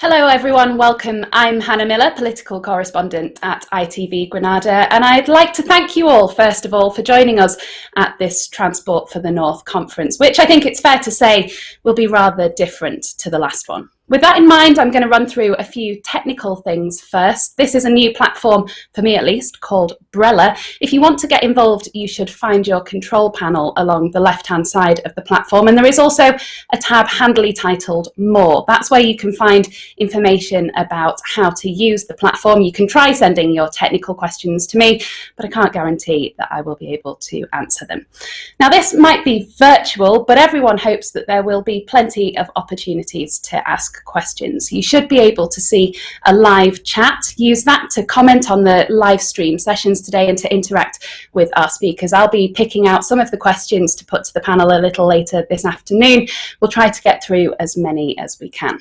Hello everyone, welcome. I'm Hannah Miller, political correspondent at ITV Granada, and I'd like to thank you all, first of all, for joining us at this Transport for the North conference, which I think it's fair to say will be rather different to the last one. With that in mind, I'm going to run through a few technical things first. This is a new platform, for me at least, called Brella. If you want to get involved, you should find your control panel along the left-hand side of the platform. And there is also a tab handily titled More. That's where you can find information about how to use the platform. You can try sending your technical questions to me, but I can't guarantee that I will be able to answer them. Now, this might be virtual, but everyone hopes that there will be plenty of opportunities to ask questions. You should be able to see a live chat. Use that to comment on the live stream sessions today and to interact with our speakers. I'll be picking out some of the questions to put to the panel a little later this afternoon. We'll try to get through as many as we can.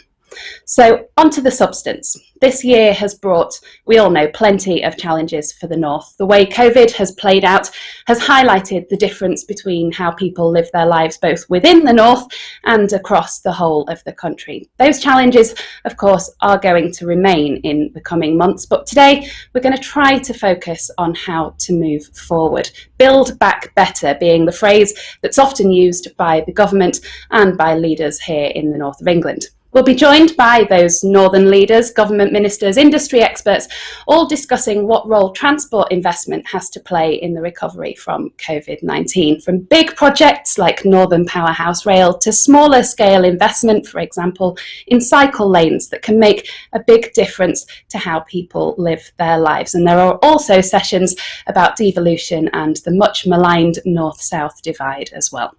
So onto the substance. This year has brought, we all know, plenty of challenges for the North. The way COVID has played out has highlighted the difference between how people live their lives both within the North and across the whole of the country. Those challenges, of course, are going to remain in the coming months, but today we're going to try to focus on how to move forward. Build back better being the phrase that's often used by the government and by leaders here in the North of England. We'll be joined by those northern leaders, government ministers, industry experts, all discussing what role transport investment has to play in the recovery from COVID-19. From big projects like Northern Powerhouse Rail to smaller scale investment, for example, in cycle lanes that can make a big difference to how people live their lives. And there are also sessions about devolution and the much maligned north-south divide as well.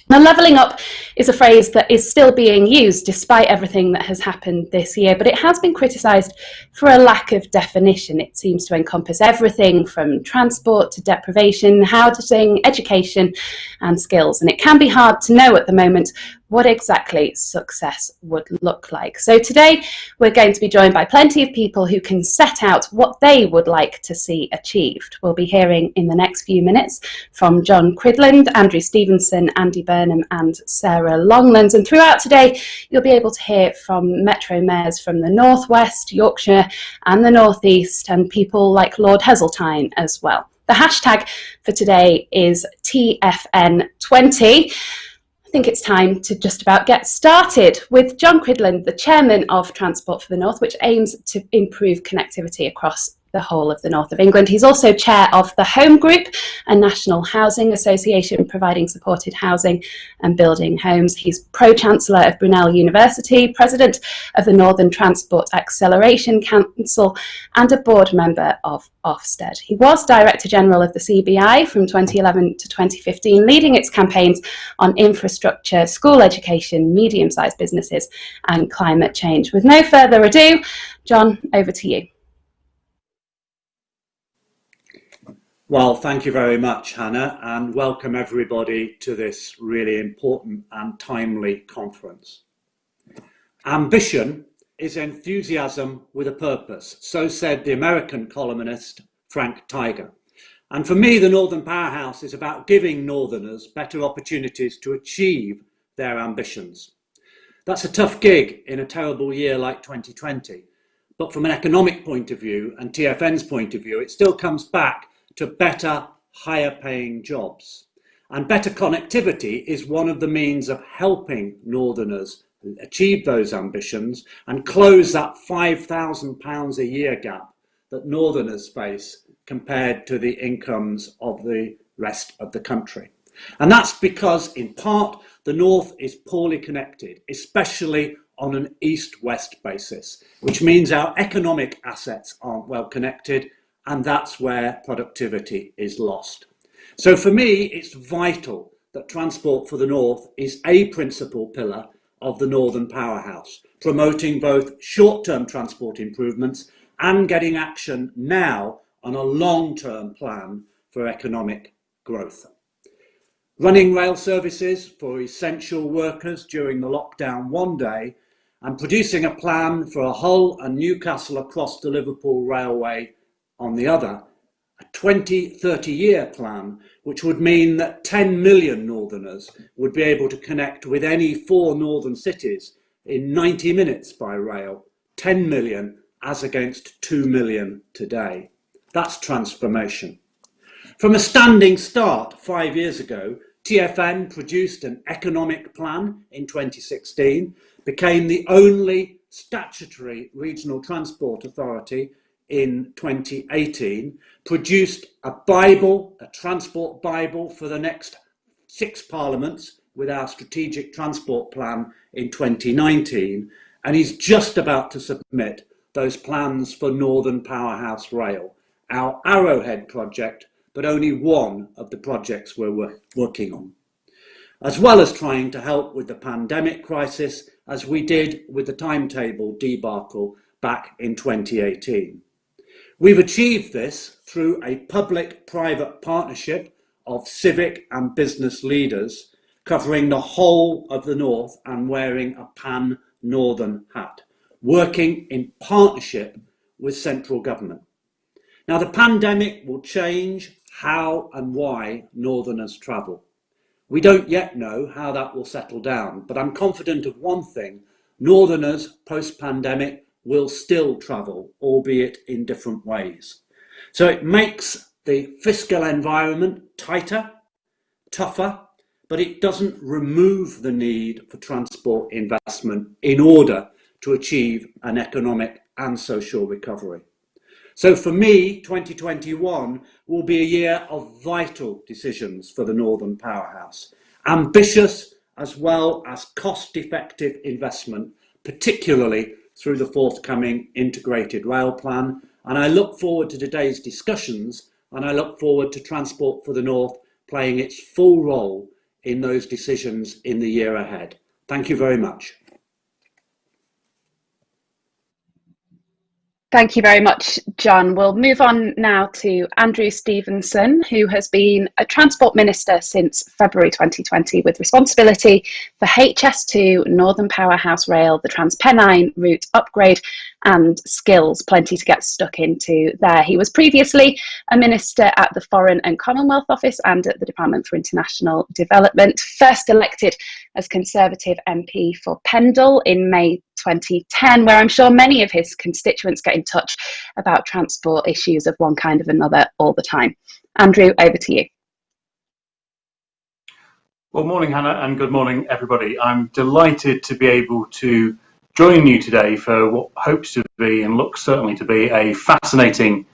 Now, levelling up is a phrase that is still being used despite everything that has happened this year, but it has been criticised for a lack of definition. It seems to encompass everything from transport to deprivation, housing, education and skills. And it can be hard to know at the moment what exactly success would look like. So today we're going to be joined by plenty of people who can set out what they would like to see achieved. We'll be hearing in the next few minutes from John Cridland, Andrew Stephenson, Andy Burnham and Sarah Longlands. And throughout today you'll be able to hear from Metro mayors from the North West, Yorkshire and the North East, and people like Lord Heseltine as well. The hashtag for today is TFN20. I think it's time to just about get started with John Cridland, the chairman of Transport for the North, which aims to improve connectivity across the whole of the North of England. He's also chair of the Home Group, a national housing association providing supported housing and building homes. He's pro-chancellor of Brunel University, president of the Northern Transport Acceleration Council and a board member of Ofsted. He was Director General of the CBI from 2011 to 2015, leading its campaigns on infrastructure, school education, medium-sized businesses and climate change. With no further ado, John, over to you. Well, thank you very much, Hannah, and welcome everybody to this really important and timely conference. Ambition is enthusiasm with a purpose, so said the American columnist Frank Tiger. And for me, the Northern Powerhouse is about giving Northerners better opportunities to achieve their ambitions. That's a tough gig in a terrible year like 2020, but from an economic point of view and TFN's point of view, it still comes back to better, higher paying jobs. And better connectivity is one of the means of helping Northerners achieve those ambitions and close that £5,000 a year gap that Northerners face compared to the incomes of the rest of the country. And that's because, in part, the North is poorly connected, especially on an east-west basis, which means our economic assets aren't well connected, and that's where productivity is lost. So for me, it's vital that Transport for the North is a principal pillar of the Northern Powerhouse, promoting both short-term transport improvements and getting action now on a long-term plan for economic growth. Running rail services for essential workers during the lockdown one day, and producing a plan for a Hull and Newcastle across the Liverpool Railway on the other, a 20-30-year plan, which would mean that 10 million Northerners would be able to connect with any 4 northern cities in 90 minutes by rail 10 million as against 2 million today. That's transformation. From a standing start 5 years ago, TfN produced an economic plan in 2016, became the only statutory regional transport authority in 2018, produced a Bible, a transport Bible for the next 6 parliaments with our strategic transport plan in 2019, and he's just about to submit those plans for Northern Powerhouse Rail, our Arrowhead project, but only one of the projects we're working on, as well as trying to help with the pandemic crisis, as we did with the timetable debacle back in 2018. We've achieved this through a public-private partnership of civic and business leaders covering the whole of the North and wearing a pan-Northern hat, working in partnership with central government. Now, the pandemic will change how and why Northerners travel. We don't yet know how that will settle down, but I'm confident of one thing: Northerners post-pandemic will still travel, albeit in different ways. So it makes the fiscal environment tighter, tougher, but it doesn't remove the need for transport investment in order to achieve an economic and social recovery. So for me, 2021 will be a year of vital decisions for the Northern Powerhouse. Ambitious as well as cost-effective investment, particularly through the forthcoming integrated rail plan. And I look forward to today's discussions, and I look forward to Transport for the North playing its full role in those decisions in the year ahead. Thank you very much. Thank you very much, John. We'll move on now to Andrew Stephenson, who has been a Transport Minister since February 2020 with responsibility for HS2, Northern Powerhouse Rail, the TransPennine route upgrade and skills. Plenty to get stuck into there. He was previously a Minister at the Foreign and Commonwealth Office and at the Department for International Development, first elected as Conservative MP for Pendle in May 2010, where I'm sure many of his constituents get in touch about transport issues of one kind or another all the time. Andrew, over to you. Well, morning, Hannah, and good morning, everybody. I'm delighted to be able to join you today for what hopes to be and looks certainly to be a fascinating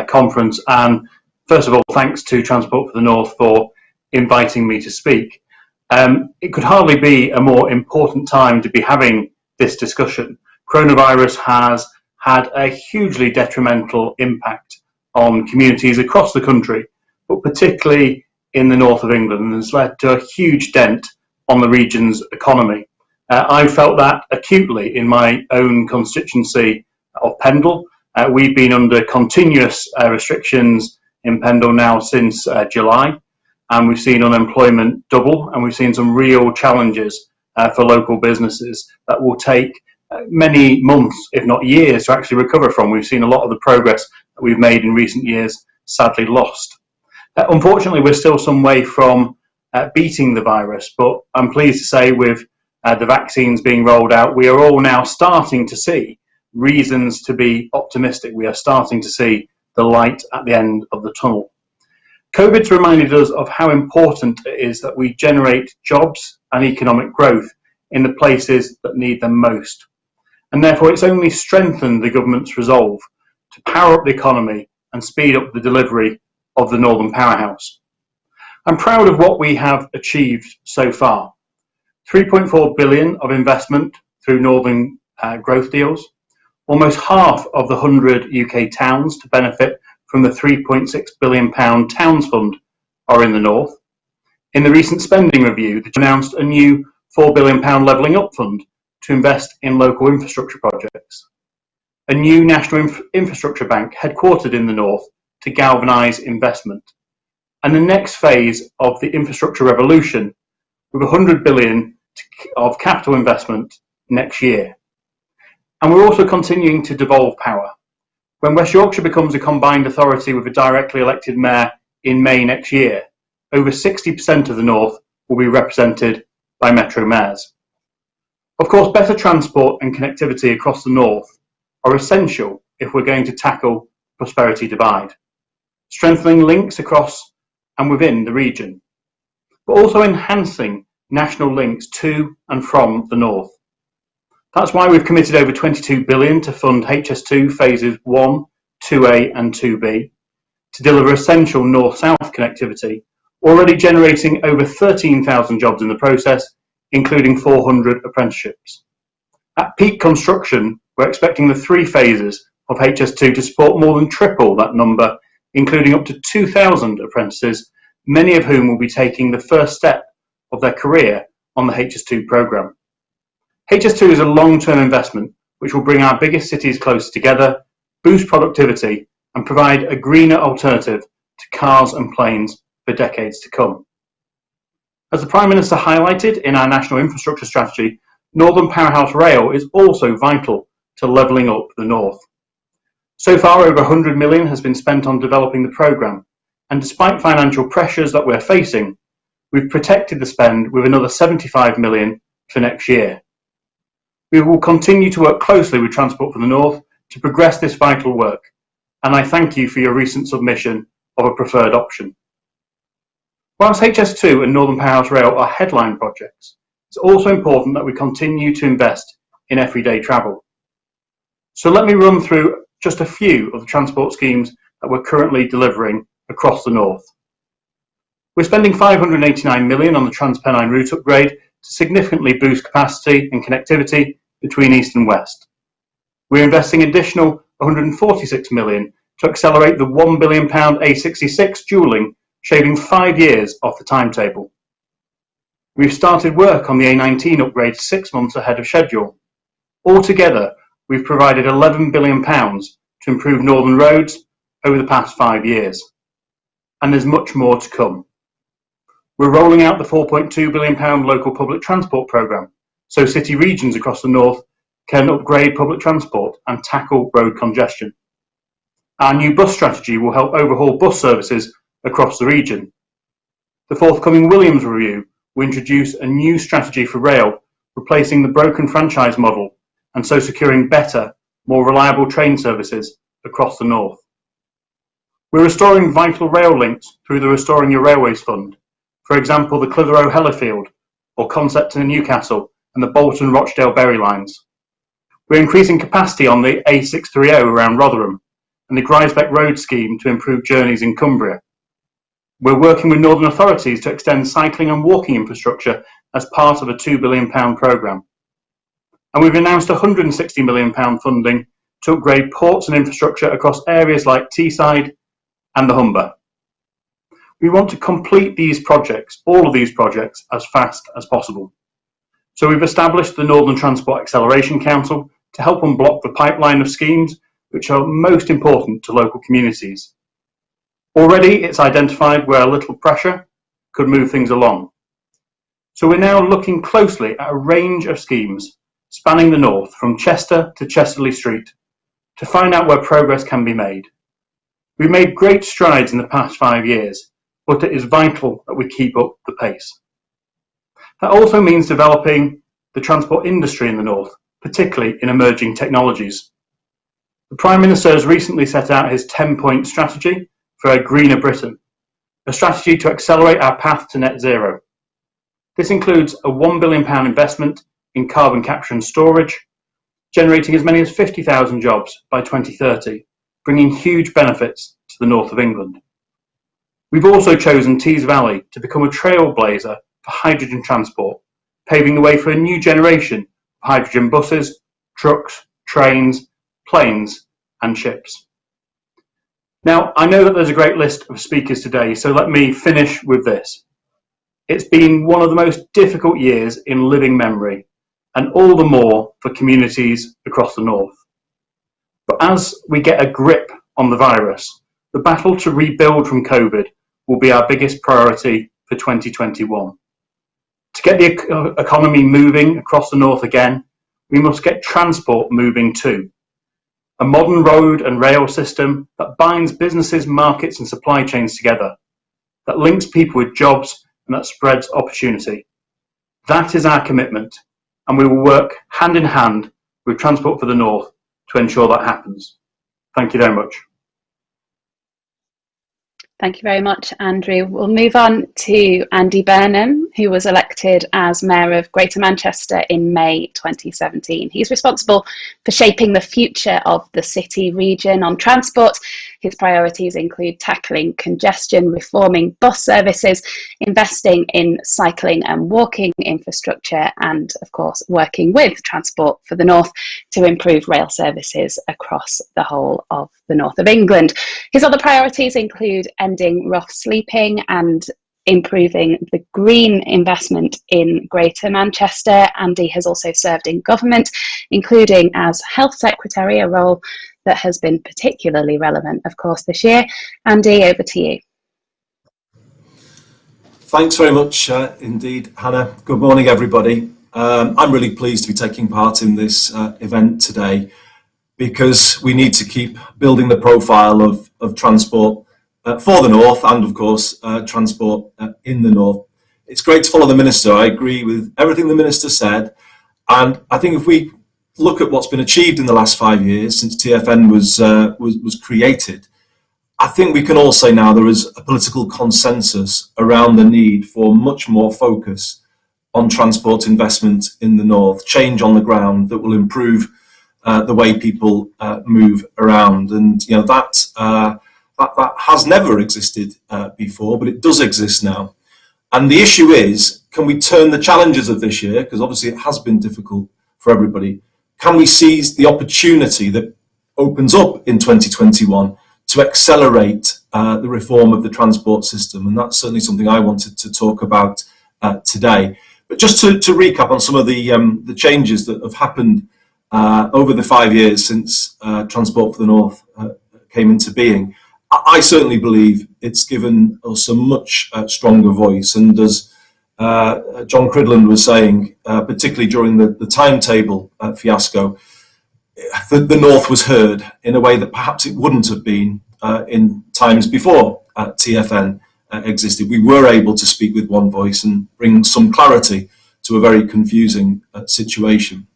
conference. And first of all, thanks to Transport for the North for inviting me to speak. It could hardly be a more important time to be having this discussion. Coronavirus has had a hugely detrimental impact on communities across the country, but particularly in the north of England, and has led to a huge dent on the region's economy. I felt that acutely in my own constituency of Pendle. We've been under continuous restrictions in Pendle now since July, and we've seen unemployment double, and we've seen some real challenges for local businesses that will take many months, if not years, to actually recover from. We've seen a lot of the progress that we've made in recent years sadly lost. Unfortunately, we're still some way from beating the virus, but I'm pleased to say with the vaccines being rolled out, we are all now starting to see reasons to be optimistic. We are starting to see the light at the end of the tunnel. COVID's reminded us of how important it is that we generate jobs and economic growth in the places that need them most. And therefore, it's only strengthened the government's resolve to power up the economy and speed up the delivery of the Northern Powerhouse. I'm proud of what we have achieved so far. 3.4 billion of investment through Northern growth deals, almost half of the 100 UK towns to benefit from the £3.6 billion Towns Fund are in the north. In the recent spending review, they announced a new £4 billion Levelling Up Fund to invest in local infrastructure projects. A new National Infrastructure Bank headquartered in the north to galvanise investment. And the next phase of the infrastructure revolution with 100 billion of capital investment next year. And we're also continuing to devolve power. When West Yorkshire becomes a combined authority with a directly elected mayor in May next year, over 60% of the north will be represented by metro mayors. Of course, better transport and connectivity across the north are essential if we're going to tackle prosperity divide, strengthening links across and within the region, but also enhancing national links to and from the north. That's why we've committed over 22 billion to fund HS2 phases 1, 2A and 2B to deliver essential north-south connectivity, already generating over 13,000 jobs in the process, including 400 apprenticeships. At peak construction, we're expecting the 3 phases of HS2 to support more than triple that number, including up to 2,000 apprentices, many of whom will be taking the first step of their career on the HS2 programme. HS2 is a long-term investment which will bring our biggest cities closer together, boost productivity and provide a greener alternative to cars and planes for decades to come. As the Prime Minister highlighted in our National Infrastructure Strategy, Northern Powerhouse Rail is also vital to levelling up the north. So far, over 100 million has been spent on developing the programme, and despite financial pressures that we're facing, we've protected the spend with another 75 million for next year. We will continue to work closely with Transport for the North to progress this vital work, and I thank you for your recent submission of a preferred option. Whilst HS2 and Northern Powerhouse Rail are headline projects, it's also important that we continue to invest in everyday travel. So let me run through just a few of the transport schemes that we're currently delivering across the north. We're spending 589 million on the Trans-Pennine route upgrade to significantly boost capacity and connectivity between east and west. We're investing additional 146 million to accelerate the £1 billion A66 dualling, shaving 5 years off the timetable. We've started work on the A19 upgrade 6 months ahead of schedule. Altogether, we've provided £11 billion to improve northern roads over the past 5 years. And there's much more to come. We're rolling out the £4.2 billion local public transport programme, so city regions across the north can upgrade public transport and tackle road congestion. Our new bus strategy will help overhaul bus services across the region. The forthcoming Williams review will introduce a new strategy for rail, replacing the broken franchise model and so securing better, more reliable train services across the north. We're restoring vital rail links through the Restoring Your Railways Fund, for example the Clitheroe-Hellifield or Consett to Newcastle and the Bolton-Rochdale-Bury lines. We're increasing capacity on the A630 around Rotherham and the Griesbeck Road scheme to improve journeys in Cumbria. We're working with northern authorities to extend cycling and walking infrastructure as part of a £2 billion programme. And we've announced £160 million funding to upgrade ports and infrastructure across areas like Teesside and the Humber. We want to complete these projects, all of these projects, as fast as possible. So we've established the Northern Transport Acceleration Council to help unblock the pipeline of schemes which are most important to local communities. Already it's identified where a little pressure could move things along. So we're now looking closely at a range of schemes spanning the north from Chester to Chesterley Street to find out where progress can be made. We've made great strides in the past 5 years, but it is vital that we keep up the pace. That also means developing the transport industry in the north, particularly in emerging technologies. The Prime Minister has recently set out his 10-point strategy for a greener Britain, a strategy to accelerate our path to net zero. This includes a £1 billion investment in carbon capture and storage, generating as many as 50,000 jobs by 2030, bringing huge benefits to the north of England. We've also chosen Tees Valley to become a trailblazer for hydrogen transport, paving the way for a new generation of hydrogen buses, trucks, trains, planes and ships. Now, I know that there's a great list of speakers today, so let me finish with this. It's been one of the most difficult years in living memory, and all the more for communities across the north. But as we get a grip on the virus, the battle to rebuild from COVID will be our biggest priority for 2021. To get the economy moving across the north again, we must get transport moving too. A modern road and rail system that binds businesses, markets and supply chains together, that links people with jobs and that spreads opportunity. That is our commitment, and we will work hand in hand with Transport for the North to ensure that happens. Thank you very much. Thank you very much, Andrew. We'll move on to Andy Burnham, who was elected as Mayor of Greater Manchester in May 2017. He's responsible for shaping the future of the city region on transport. His priorities include tackling congestion, reforming bus services, investing in cycling and walking infrastructure, and of course working with Transport for the North to improve rail services across the whole of the north of England. His other priorities include ending rough sleeping and improving the green investment in Greater Manchester. Andy has also served in government, including as Health Secretary, a role that has been particularly relevant, of course, this year. Andy, over to you. Thanks very much indeed, Hannah. Good morning, everybody. I'm really pleased to be taking part in this event today because we need to keep building the profile of transport for the North and, of course, transport in the North. It's great to follow the Minister. I agree with everything the Minister said. And I think if we look at what's been achieved in the last 5 years since TFN was created, I think we can all say now there is a political consensus around the need for much more focus on transport investment in the North, change on the ground that will improve the way people move around. And you know that has never existed before, but it does exist now. And the issue is, can we turn the challenges of this year, because obviously it has been difficult for everybody, can we seize the opportunity that opens up in 2021 to accelerate the reform of the transport system? And that's certainly something I wanted to talk about today. But just to recap on some of the changes that have happened over the 5 years since Transport for the North came into being, I certainly believe it's given us a much stronger voice. And as John Cridland was saying, particularly during the timetable fiasco, the North was heard in a way that perhaps it wouldn't have been in times before TFN existed. We were able to speak with one voice and bring some clarity to a very confusing situation.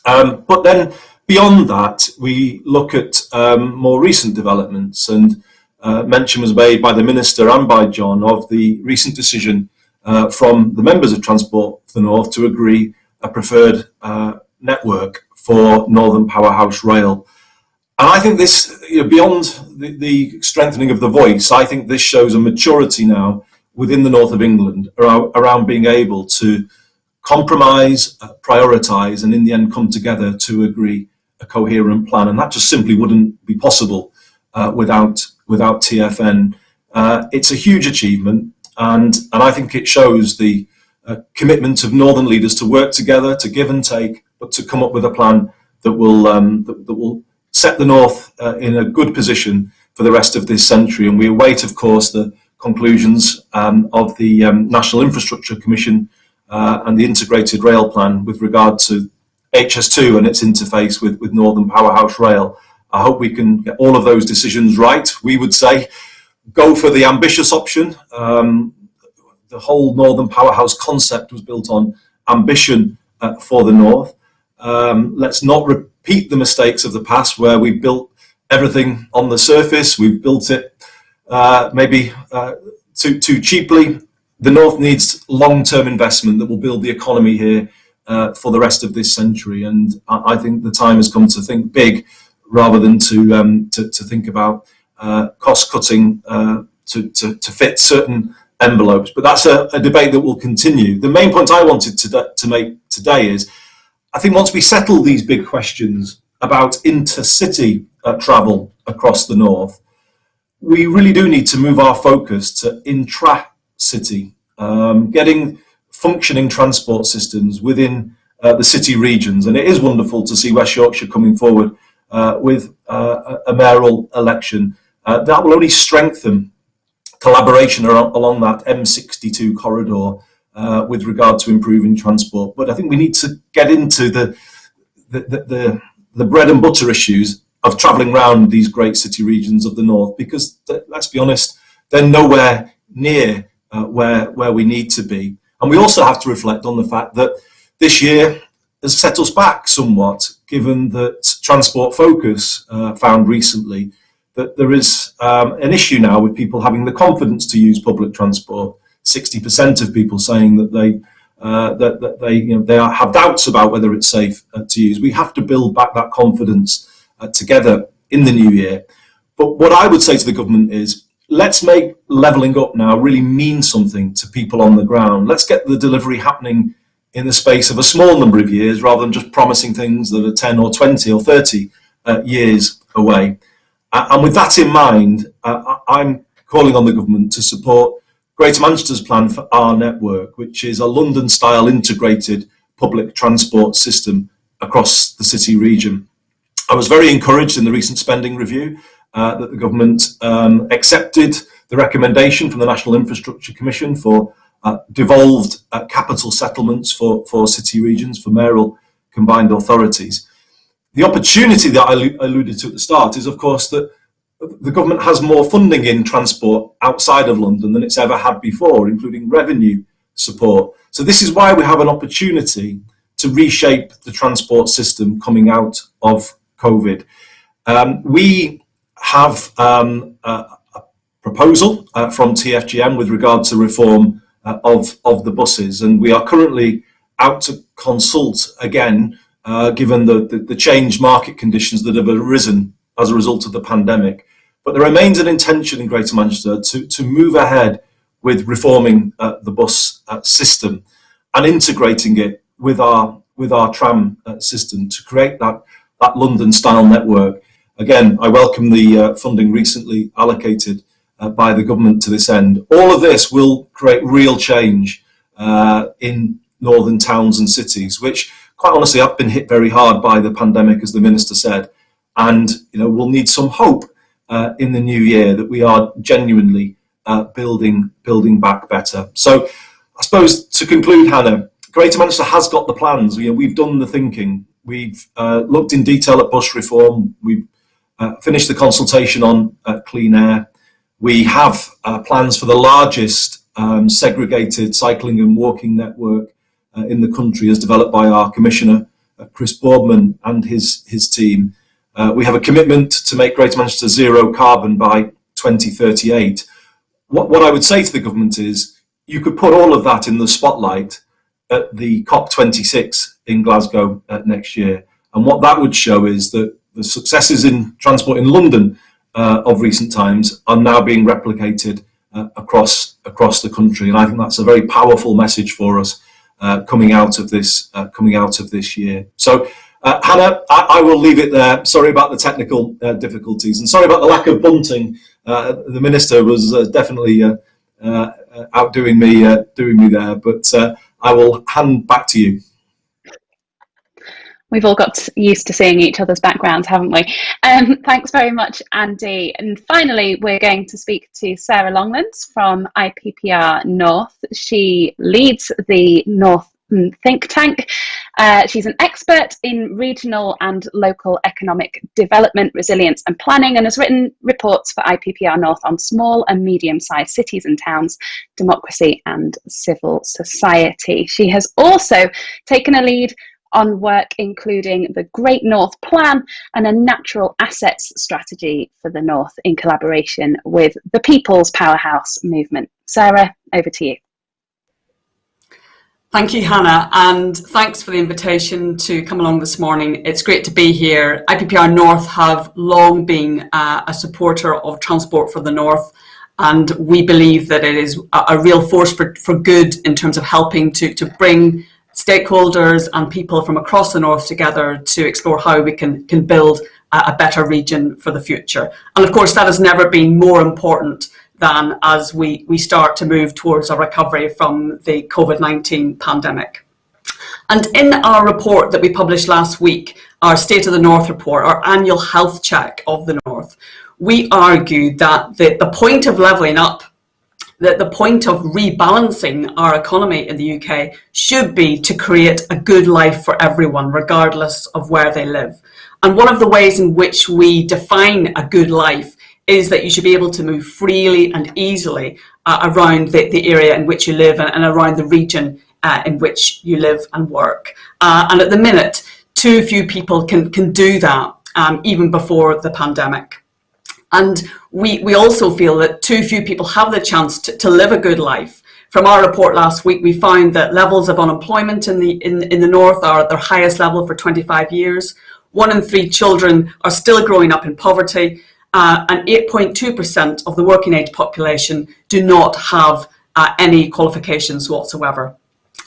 But then beyond that, we look at more recent developments, and mention was made by the Minister and by John of the recent decision from the members of Transport for the North to agree a preferred network for Northern Powerhouse Rail. And I think this, beyond the strengthening of the voice, I think this shows a maturity now within the north of England around being able to compromise, prioritise, and in the end come together to agree a coherent plan. And that just simply wouldn't be possible without TFN. It's a huge achievement, and I think it shows the commitment of northern leaders to work together, to give and take, but to come up with a plan that will set the North in a good position for the rest of this century. And we await, of course, the conclusions of the National Infrastructure Commission and the Integrated Rail Plan with regard to HS2 and its interface with Northern Powerhouse Rail. I hope we can get all of those decisions right. We would say go for the ambitious option. The whole Northern Powerhouse concept was built on ambition for the North. Let's not repeat the mistakes of the past where we built everything on the surface. We've built it maybe too cheaply. The North needs long-term investment that will build the economy here for the rest of this century. And I think the time has come to think big rather than to think about cost cutting to fit certain envelopes. But that's a debate that will continue. The main point I wanted to make today is, I think once we settle these big questions about intercity travel across the North, we really do need to move our focus to intra-city, getting functioning transport systems within the city regions. And it is wonderful to see West Yorkshire coming forward with a mayoral election. That will only strengthen collaboration along that M62 corridor with regard to improving transport. But I think we need to get into the bread and butter issues of travelling around these great city regions of the North, because let's be honest, they're nowhere near where we need to be. And we also have to reflect on the fact that this year has set us back somewhat, given that Transport Focus found recently that there is an issue now with people having the confidence to use public transport. 60% of people saying that they have doubts about whether it's safe to use. We have to build back that confidence together in the new year. But what I would say to the government is, let's make levelling up now really mean something to people on the ground. Let's get the delivery happening in the space of a small number of years, rather than just promising things that are 10 or 20 or 30 years away. And with that in mind, I'm calling on the government to support Greater Manchester's plan for our network, which is a London-style integrated public transport system across the city region. I was very encouraged in the recent spending review that the government accepted the recommendation from the National Infrastructure Commission for devolved capital settlements for city regions, for mayoral combined authorities. The opportunity that I alluded to at the start is, of course, that the government has more funding in transport outside of London than it's ever had before, including revenue support. So this is why we have an opportunity to reshape the transport system coming out of COVID. We have a proposal from TfGM with regard to reform of the buses, and we are currently out to consult again, given the changed market conditions that have arisen as a result of the pandemic. But there remains an intention in Greater Manchester to move ahead with reforming the bus system and integrating it with our tram system to create that London-style network. Again, I welcome the funding recently allocated by the government to this end. All of this will create real change in northern towns and cities, which quite honestly have been hit very hard by the pandemic, as the Minister said. And we'll need some hope in the new year that we are genuinely building back better. So I suppose to conclude, Hannah, Greater Manchester has got the plans. We've done the thinking. We've looked in detail at bus reform. We've finished the consultation on clean air. We have plans for the largest segregated cycling and walking network in the country, as developed by our Commissioner, Chris Boardman, and his team. We have a commitment to make Greater Manchester zero carbon by 2038. What I would say to the government is, you could put all of that in the spotlight at the COP26 in Glasgow next year. And what that would show is that the successes in transport in London of recent times are now being replicated across the country. And I think that's a very powerful message for us coming out of this year. So Hannah, I will leave it there. Sorry about the technical difficulties, and sorry about the lack of bunting. The Minister was definitely outdoing me there, but I will hand back to you. We've all got used to seeing each other's backgrounds, haven't we? Thanks very much, Andy. And finally, we're going to speak to Sarah Longlands from IPPR North. She leads the North think tank. She's an expert in regional and local economic development, resilience and planning, and has written reports for IPPR North on small and medium-sized cities and towns, democracy and civil society. She has also taken a lead on work including the Great North Plan and a natural assets strategy for the North in collaboration with the People's Powerhouse movement. Sarah, over to you. Thank you, Hannah, and thanks for the invitation to come along this morning. It's great to be here. IPPR North have long been a supporter of Transport for the North, and we believe that it is a real force for good in terms of helping to bring stakeholders and people from across the North together to explore how we can build a better region for the future. And of course, that has never been more important than as we start to move towards a recovery from the COVID-19 pandemic. And in our report that we published last week, our State of the North report, our annual health check of the North, we argued that the point of levelling up, that the point of rebalancing our economy in the UK should be to create a good life for everyone, regardless of where they live. And one of the ways in which we define a good life is that you should be able to move freely and easily around the area in which you live and around the region in which you live and work. And at the minute, too few people can do that, even before the pandemic. And we also feel that too few people have the chance to live a good life. From our report last week, we found that levels of unemployment in the north are at their highest level for 25 years. 1 in 3 children are still growing up in poverty, and 8.2% of the working age population do not have any qualifications whatsoever.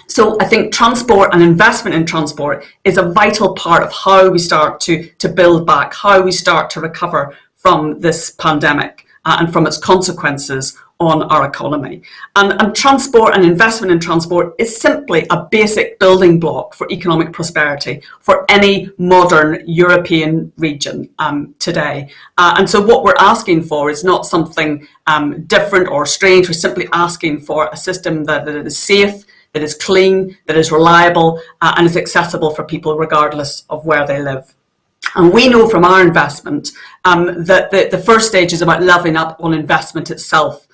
So I think transport and investment in transport is a vital part of how we start to build back, how we start to recover from this pandemic and from its consequences on our economy. And transport and investment in transport is simply a basic building block for economic prosperity for any modern European region today. And so what we're asking for is not something different or strange. We're simply asking for a system that is safe, that is clean, that is reliable, and is accessible for people regardless of where they live. And we know from our investment that the first stage is about levelling up on investment itself.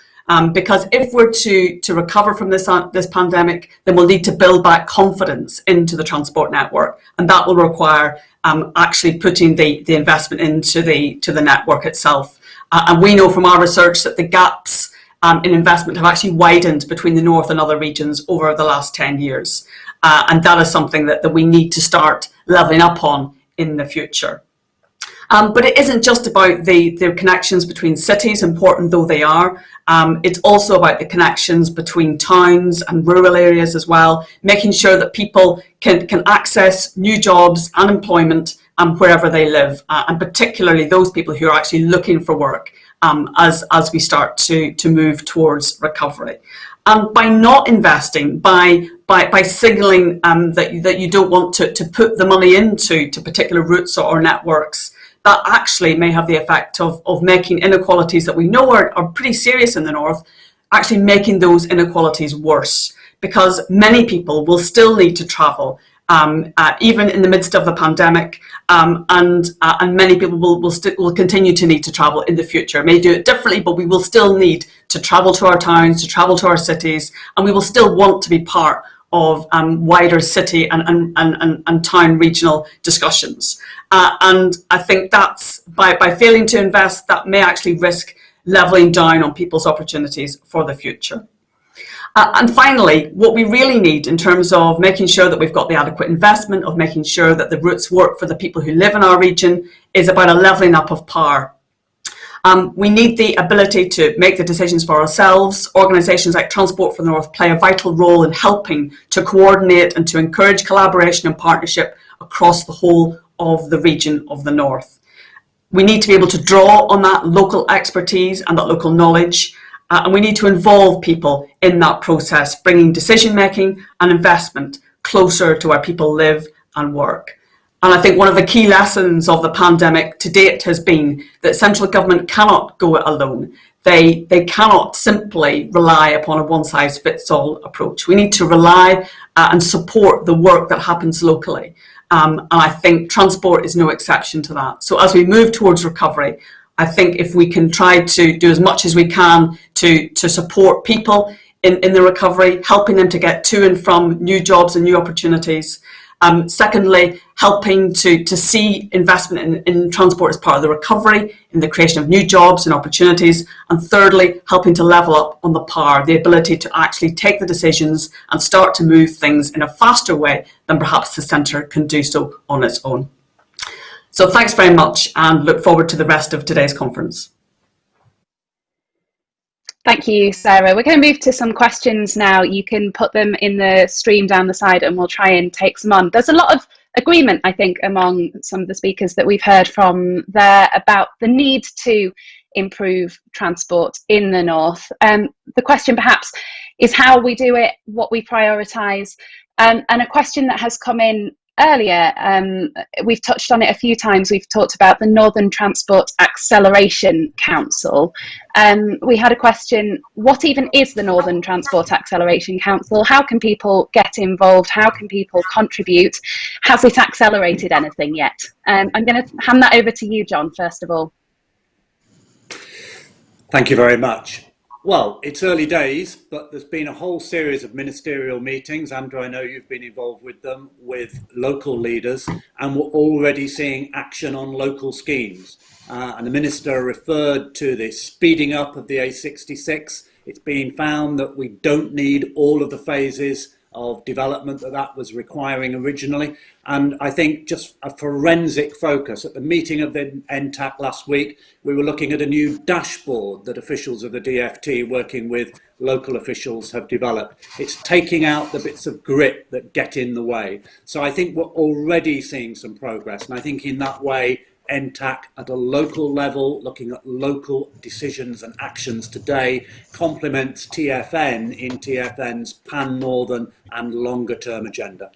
Because if we're to recover from this pandemic, then we'll need to build back confidence into the transport network, and that will require actually putting the investment into the network itself. And we know from our research that the gaps in investment have actually widened between the north and other regions over the last 10 years, and that is something that we need to start levelling up on in the future. But it isn't just about the connections between cities, important though they are. It's also about the connections between towns and rural areas as well, making sure that people can access new jobs and employment wherever they live, and particularly those people who are actually looking for work as we start to move towards recovery. By not investing, by signalling that you don't want to put the money into particular routes or networks, that actually may have the effect of making inequalities that we know are pretty serious in the north, actually making those inequalities worse, because many people will still need to travel, even in the midst of the pandemic, and many people will continue to need to travel in the future. May do it differently, but we will still need to travel to our towns, to travel to our cities, and we will still want to be part of wider city and town regional discussions. And I think that's by failing to invest, that may actually risk levelling down on people's opportunities for the future. And finally, what we really need in terms of making sure that we've got the adequate investment, of making sure that the routes work for the people who live in our region, is about a levelling up of power. We need the ability to make the decisions for ourselves. Organisations like Transport for the North play a vital role in helping to coordinate and to encourage collaboration and partnership across the whole of the region of the North. We need to be able to draw on that local expertise and that local knowledge, and we need to involve people in that process, bringing decision making and investment closer to where people live and work. And I think one of the key lessons of the pandemic to date has been that central government cannot go it alone. They cannot simply rely upon a one-size-fits-all approach. We need to rely and support the work that happens locally. And I think transport is no exception to that. So as we move towards recovery, I think if we can try to do as much as we can to support people in the recovery, helping them to get to and from new jobs and new opportunities. Secondly, helping to see investment in transport as part of the recovery, in the creation of new jobs and opportunities. And thirdly, helping to level up on the power, the ability to actually take the decisions and start to move things in a faster way than perhaps the centre can do so on its own. So thanks very much, and look forward to the rest of today's conference. Thank you, Sarah. We're going to move to some questions now. You can put them in the stream down the side and we'll try and take some on. There's a lot of agreement, I think, among some of the speakers that we've heard from there about the need to improve transport in the north. The question perhaps is how we do it, what we prioritise, and a question that has come in earlier, we've touched on it a few times. We've talked about the Northern Transport Acceleration Council. We had a question, what even is the Northern Transport Acceleration Council? How can people get involved? How can people contribute? Has it accelerated anything yet? I'm going to hand that over to you, John, first of all. Thank you very much. Well, it's early days, but there's been a whole series of ministerial meetings. Andrew, I know you've been involved with them, with local leaders, and we're already seeing action on local schemes. And the Minister referred to the speeding up of the A66. It's been found that we don't need all of the phases of development that was requiring originally. And I think just a forensic focus. At the meeting of the NTAC last week, we were looking at a new dashboard that officials of the DFT working with local officials have developed. It's taking out the bits of grit that get in the way. So I think we're already seeing some progress. And I think in that way, NTAC at a local level, looking at local decisions and actions today, complements TFN in TFN's pan-northern and longer term agenda.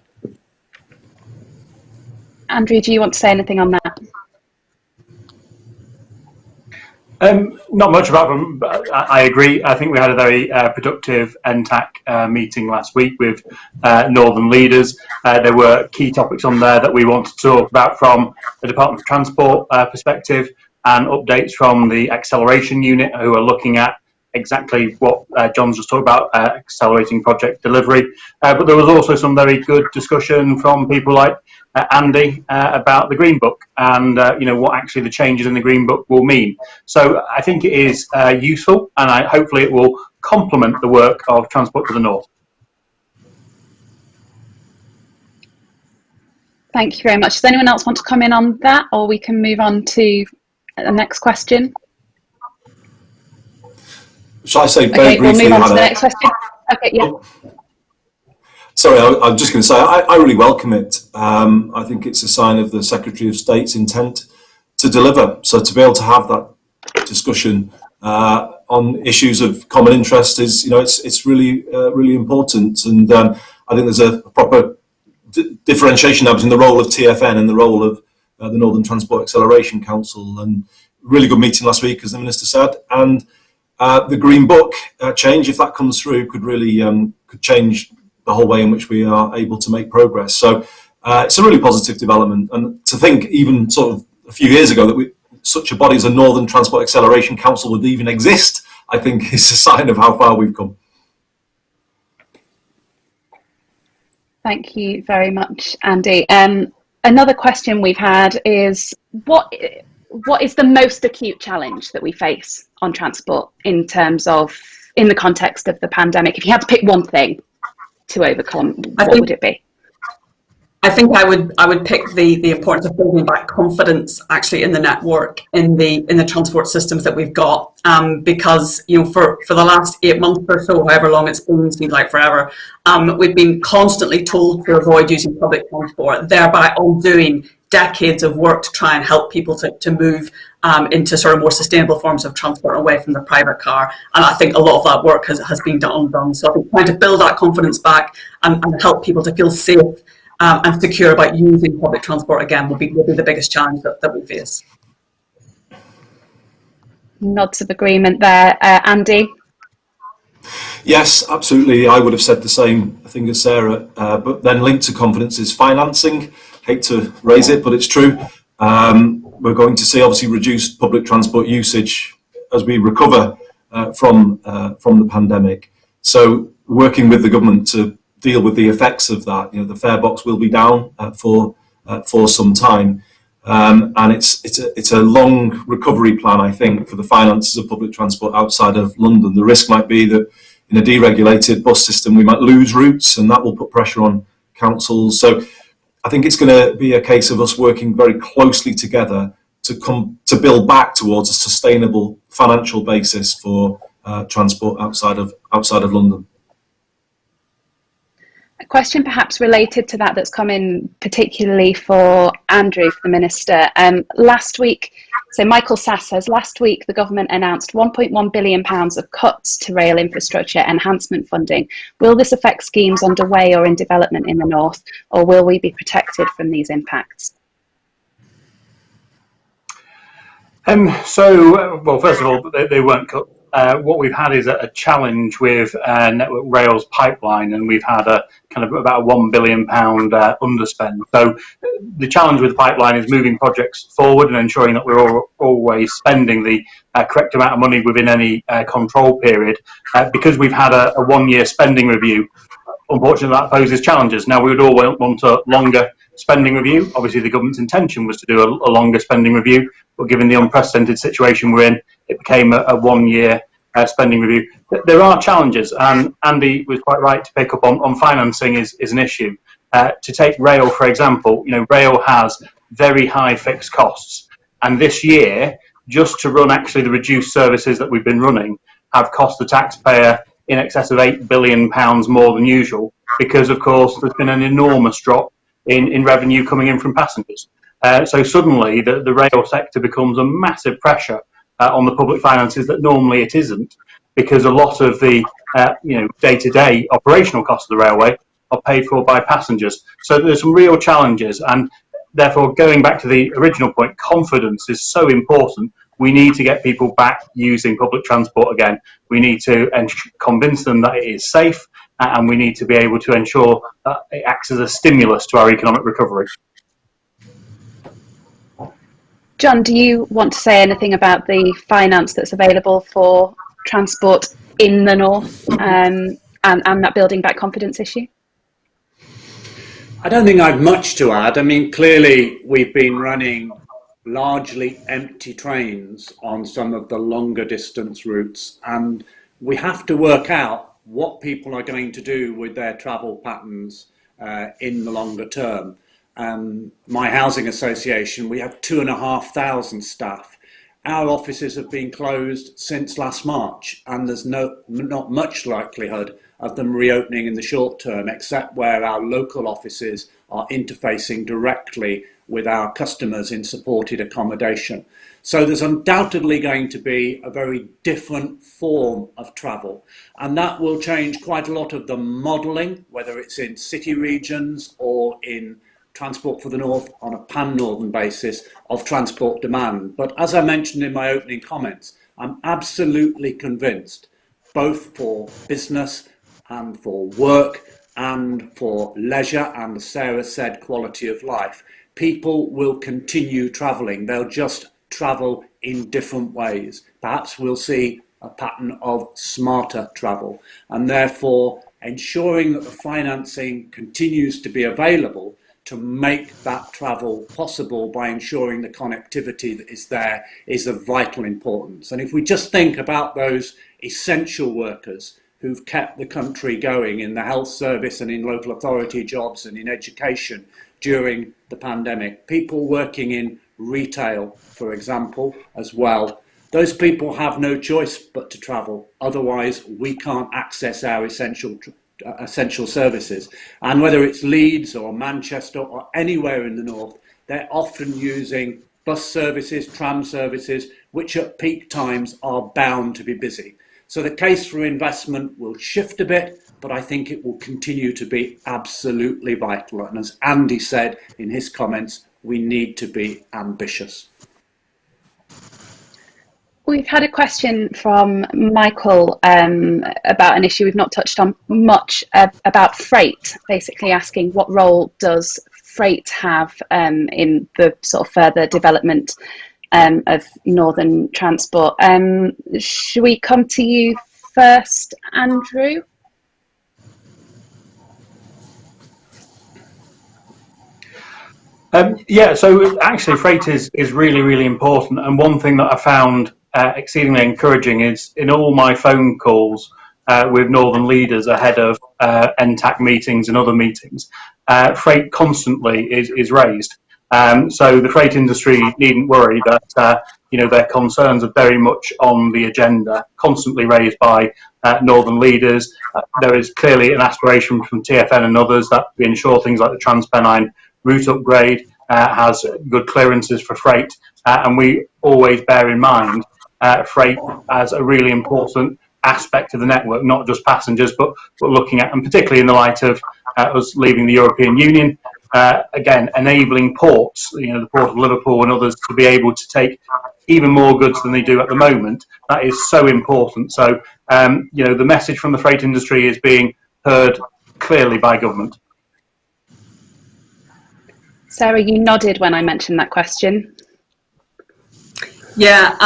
Andrew, do you want to say anything on that? Not much about them, but I agree. I think we had a very productive NTAC meeting last week with Northern leaders. There were key topics on there that we wanted to talk about from the Department of Transport perspective, and updates from the acceleration unit who are looking at exactly what John's just talked about, accelerating project delivery. But there was also some very good discussion from people like Andy about the Green Book and what actually the changes in the Green Book will mean. So I think it is useful, and hopefully it will complement the work of Transport for the North. Thank you very much. Does anyone else want to come in on that, or we can move on to the next question? Shall I say very briefly, we'll move on Hannah? to the next question. Okay, yeah. Oh. Sorry, I'm just going to say I really welcome it. I think it's a sign of the Secretary of State's intent to deliver. So to be able to have that discussion on issues of common interest is, it's really really important. And I think there's a proper differentiation now between the role of TFN and the role of the Northern Transport Acceleration Council. And really good meeting last week, as the Minister said. And the Green Book change, if that comes through, could really could change the whole way in which we are able to make progress. So it's a really positive development. And to think even sort of a few years ago that such a body as a Northern Transport Acceleration Council would even exist, I think is a sign of how far we've come. Thank you very much, Andy. Another question we've had is, what is the most acute challenge that we face on transport in the context of the pandemic? If you had to pick one thing to overcome, what would it be? I think I would pick the importance of building back confidence actually in the network, in the transport systems that we've got, because for the last 8 months or so, however long it's been, seems like forever, we've been constantly told to avoid using public transport, thereby undoing decades of work to try and help people to move into sort of more sustainable forms of transport away from the private car. And I think a lot of that work has been undone. So I think trying to build that confidence back and help people to feel safe and secure about using public transport again will be the biggest challenge that we face. Nods of agreement there. Andy? Yes, absolutely. I would have said the same thing as Sarah, but then linked to confidence is financing. Hate to raise it, but it's true. We're going to see obviously reduced public transport usage as we recover from the pandemic. So working with the government to deal with the effects of that, the fare box will be down for some time, and it's a long recovery plan, I think, for the finances of public transport outside of London. The risk might be that in a deregulated bus system we might lose routes, and that will put pressure on councils. So I think it's going to be a case of us working very closely together to build back towards a sustainable financial basis for transport outside of London. A question perhaps related to that's come in particularly for Andrew, for the Minister. Last week, so Michael Sass says, last week the government announced £1.1 billion of cuts to rail infrastructure enhancement funding. Will this affect schemes underway or in development in the north, or will we be protected from these impacts? Well, first of all, they weren't cut what we've had is a challenge with Network Rail's pipeline, and we've had a kind of about a £1 billion underspend. So the challenge with the pipeline is moving projects forward and ensuring that we're always spending the correct amount of money within any control period. Because we've had a 1-year spending review, unfortunately that poses challenges. Now, we would all want a longer spending review. Obviously the government's intention was to do a longer spending review, but given the unprecedented situation we're in, it became a 1-year spending review. There are challenges, and Andy was quite right to pick up on financing is an issue. To take rail, for example, rail has very high fixed costs, and this year, just to run actually the reduced services that we've been running, have cost the taxpayer in excess of £8 billion more than usual, because of course there's been an enormous drop in revenue coming in from passengers. So suddenly the rail sector becomes a massive pressure on the public finances that normally it isn't, because a lot of the day-to-day operational costs of the railway are paid for by passengers. So there's some real challenges, and therefore, going back to the original point, confidence is so important. We need to get people back using public transport again. We need to convince them that it is safe, and we need to be able to ensure that it acts as a stimulus to our economic recovery. John, do you want to say anything about the finance that's available for transport in the north and that building back confidence issue? I don't think I've much to add. I mean, clearly we've been running largely empty trains on some of the longer distance routes, and we have to work out what people are going to do with their travel patterns in the longer term. My housing association, we have 2,500 staff. Our offices have been closed since last March, and there's not much likelihood of them reopening in the short term, except where our local offices are interfacing directly with our customers in supported accommodation. So there's undoubtedly going to be a very different form of travel, and that will change quite a lot of the modelling, whether it's in city regions or in Transport for the North on a pan-northern basis of transport demand. But as I mentioned in my opening comments, I'm absolutely convinced, both for business and for work and for leisure and, as Sarah said, quality of life, people will continue travelling. They'll just travel in different ways. Perhaps we'll see a pattern of smarter travel, and therefore ensuring that the financing continues to be available to make that travel possible by ensuring the connectivity that is there is of vital importance. And if we just think about those essential workers who've kept the country going in the health service and in local authority jobs and in education during the pandemic, people working in retail, for example, as well, those people have no choice but to travel. Otherwise, we can't access our essential services. And whether it's Leeds or Manchester or anywhere in the north, they're often using bus services, tram services, which at peak times are bound to be busy. So the case for investment will shift a bit, but I think it will continue to be absolutely vital. And as Andy said in his comments, we need to be ambitious. We've had a question from Michael about an issue we've not touched on much, about freight, basically asking what role does freight have in the sort of further development of northern transport. Should we come to you first, Andrew? Yeah, so actually freight is really, really important. And one thing that I found exceedingly encouraging is in all my phone calls with northern leaders ahead of NTAC meetings and other meetings, freight constantly is raised. So the freight industry needn't worry that their concerns are very much on the agenda, constantly raised by northern leaders. There is clearly an aspiration from TfN and others that we ensure things like the Transpennine route upgrade has good clearances for freight, and we always bear in mind freight as a really important aspect of the network, not just passengers, but looking at, and particularly in the light of us leaving the European Union, again, enabling ports, the Port of Liverpool and others, to be able to take even more goods than they do at the moment. That is so important. So, the message from the freight industry is being heard clearly by government. Sarah, you nodded when I mentioned that question. Yeah,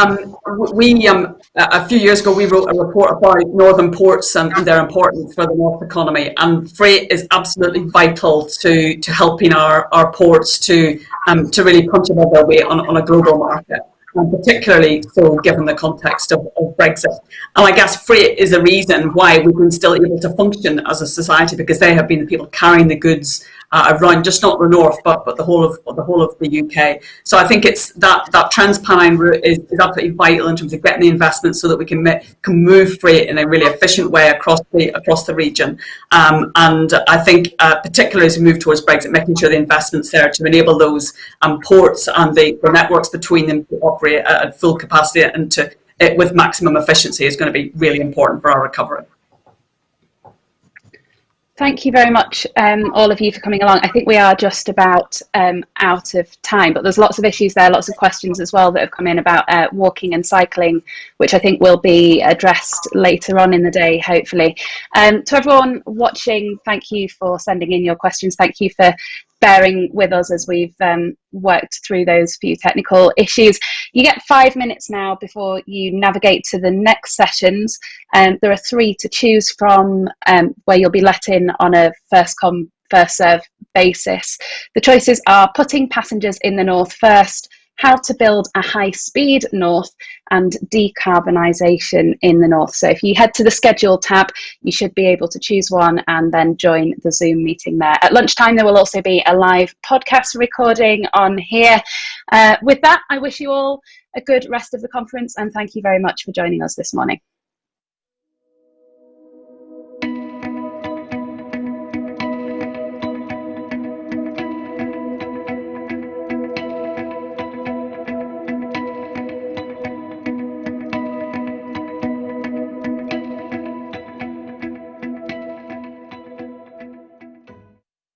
we a few years ago we wrote a report about northern ports and their importance for the North economy, and freight is absolutely vital to helping our ports to really punch above their weight on a global market, and particularly so given the context of Brexit. And I guess freight is a reason why we've been still able to function as a society, because they have been the people carrying the goods around, just not the north, but the whole of the UK. So I think it's that TransPennine route is absolutely vital in terms of getting the investment so that we can move freight in a really efficient way across the region. And I think particularly as we move towards Brexit, making sure the investments there to enable those ports and the networks between them to operate at full capacity and with maximum efficiency is going to be really important for our recovery. Thank you very much, all of you, for coming along. I think we are just about out of time, but there's lots of issues there, lots of questions as well that have come in about walking and cycling, which I think will be addressed later on in the day, hopefully. To everyone watching, thank you for sending in your questions. Thank you for bearing with us as we've worked through those few technical issues. You get 5 minutes now before you navigate to the next sessions. There are 3 to choose from, where you'll be let in on a first come, first serve basis. The choices are putting passengers in the north first, how to build a high-speed north, and decarbonisation in the north. So if you head to the schedule tab, you should be able to choose one and then join the Zoom meeting there. At lunchtime, there will also be a live podcast recording on here. With that, I wish you all a good rest of the conference, and thank you very much for joining us this morning.